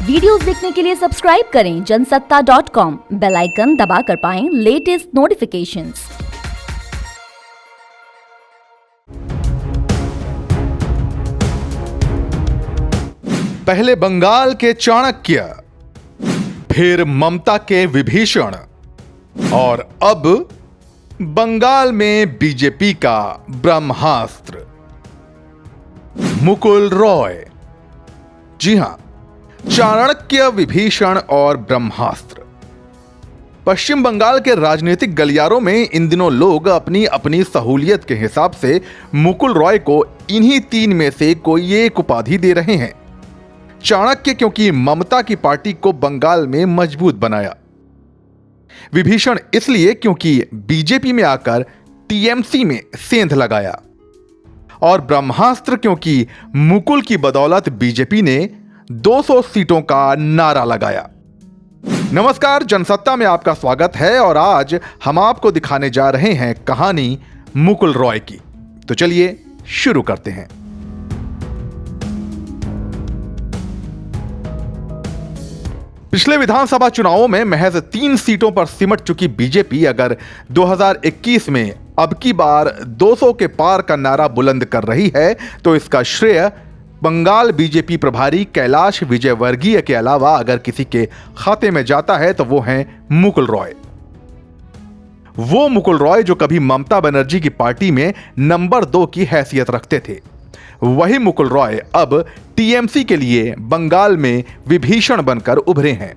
Videos देखने के लिए सब्सक्राइब करें जनसत्ता.com, बेल आइकन दबाकर पाएं लेटेस्ट नोटिफिकेशंस। पहले बंगाल के चाणक्य, फिर ममता के विभीषण और अब बंगाल में बीजेपी का ब्रह्मास्त्र मुकुल रॉय। जी हां, चाणक्य, विभीषण और ब्रह्मास्त्र। पश्चिम बंगाल के राजनीतिक गलियारों में इन दिनों लोग अपनी अपनी सहूलियत के हिसाब से मुकुल रॉय को इन्हीं तीन में से कोई एक उपाधि दे रहे हैं। चाणक्य क्योंकि ममता की पार्टी को बंगाल में मजबूत बनाया, विभीषण इसलिए क्योंकि बीजेपी में आकर टीएमसी में सेंध लगाया, और ब्रह्मास्त्र क्योंकि मुकुल की बदौलत बीजेपी ने 200 सीटों का नारा लगाया। नमस्कार, जनसत्ता में आपका स्वागत है और आज हम आपको दिखाने जा रहे हैं कहानी मुकुल रॉय की। तो चलिए शुरू करते हैं। पिछले विधानसभा चुनावों में महज 3 सीटों पर सिमट चुकी बीजेपी अगर 2021 में अब की बार 200 के पार का नारा बुलंद कर रही है तो इसका श्रेय बंगाल बीजेपी प्रभारी कैलाश विजयवर्गीय के अलावा अगर किसी के खाते में जाता है तो वो हैं मुकुल रॉय। वो मुकुल रॉय जो कभी ममता बनर्जी की पार्टी में नंबर 2 की हैसियत रखते थे, वही मुकुल रॉय अब टीएमसी के लिए बंगाल में विभीषण बनकर उभरे हैं।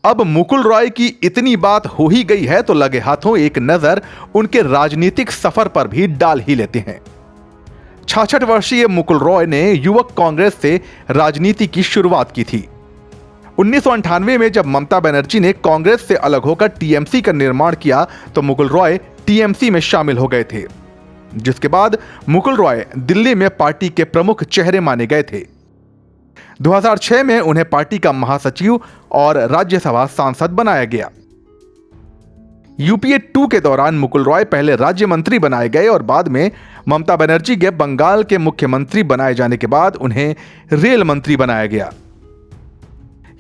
अब मुकुल रॉय की इतनी बात हो ही गई है तो लगे हाथों एक नजर उनके राजनीतिक सफर पर भी डाल ही लेते हैं। 66 वर्षीय मुकुल रॉय ने युवक कांग्रेस से राजनीति की शुरुआत की थी। 1998 में जब ममता बनर्जी ने कांग्रेस से अलग होकर टीएमसी का निर्माण किया तो मुकुल रॉय टीएमसी में शामिल हो गए थे, जिसके बाद मुकुल रॉय दिल्ली में पार्टी के प्रमुख चेहरे माने गए थे। 2006 में उन्हें पार्टी का महासचिव और राज्यसभा सांसद बनाया गया। यूपीए 2 के दौरान मुकुल रॉय पहले राज्य मंत्री बनाए गए और बाद में ममता बनर्जी के बंगाल के मुख्यमंत्री बनाए जाने के बाद उन्हें रेल मंत्री बनाया गया।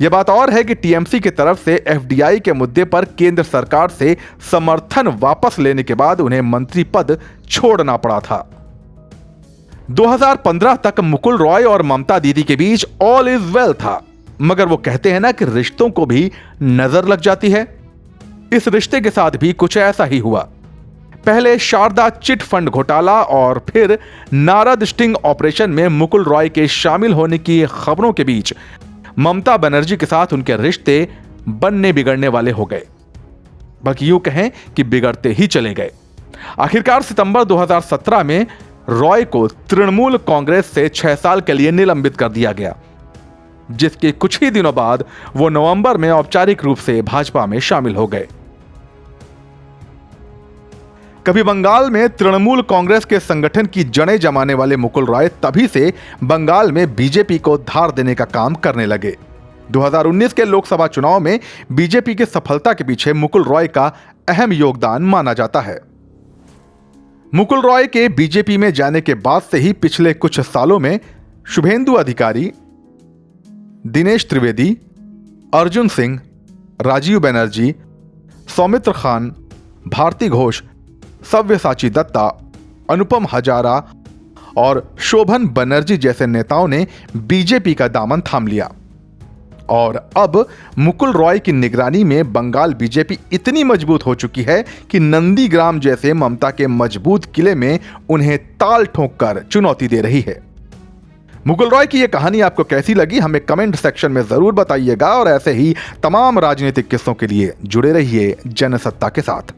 यह बात और है कि टीएमसी की तरफ से एफडीआई के मुद्दे पर केंद्र सरकार से समर्थन वापस लेने के बाद उन्हें मंत्री पद छोड़ना पड़ा था। 2015 तक मुकुल रॉय और ममता दीदी के बीच ऑल इज वेल था, मगर वो कहते हैं ना कि रिश्तों को भी नजर लग जाती है। इस रिश्ते के साथ भी कुछ ऐसा ही हुआ। पहले शारदा चिट फंड घोटाला और फिर नारद स्टिंग ऑपरेशन में मुकुल रॉय के शामिल होने की खबरों के बीच ममता बनर्जी के साथ उनके रिश्ते बनने बिगड़ने वाले हो गए, बल्कि यूं कहें कि बिगड़ते ही चले गए। आखिरकार सितंबर 2017 में रॉय को तृणमूल कांग्रेस से 6 साल के लिए निलंबित कर दिया गया, जिसके कुछ ही दिनों बाद वो नवंबर में औपचारिक रूप से भाजपा में शामिल हो गए। कभी बंगाल में तृणमूल कांग्रेस के संगठन की जड़ें जमाने वाले मुकुल रॉय तभी से बंगाल में बीजेपी को धार देने का काम करने लगे। 2019 के लोकसभा चुनाव में बीजेपी की सफलता के पीछे मुकुल रॉय का अहम योगदान माना जाता है। मुकुल रॉय के बीजेपी में जाने के बाद से ही पिछले कुछ सालों में शुभेंदु अधिकारी, दिनेश त्रिवेदी, अर्जुन सिंह, राजीव बनर्जी, सौमित्र खान, भारती घोष, सव्यसाची दत्ता, अनुपम हजारा और शोभन बनर्जी जैसे नेताओं ने बीजेपी का दामन थाम लिया, और अब मुकुल रॉय की निगरानी में बंगाल बीजेपी इतनी मजबूत हो चुकी है कि नंदीग्राम जैसे ममता के मजबूत किले में उन्हें ताल ठोंककर चुनौती दे रही है। मुकुल रॉय की यह कहानी आपको कैसी लगी हमें कमेंट सेक्शन में जरूर बताइएगा और ऐसे ही तमाम राजनीतिक किस्सों के लिए जुड़े रहिए जनसत्ता के साथ।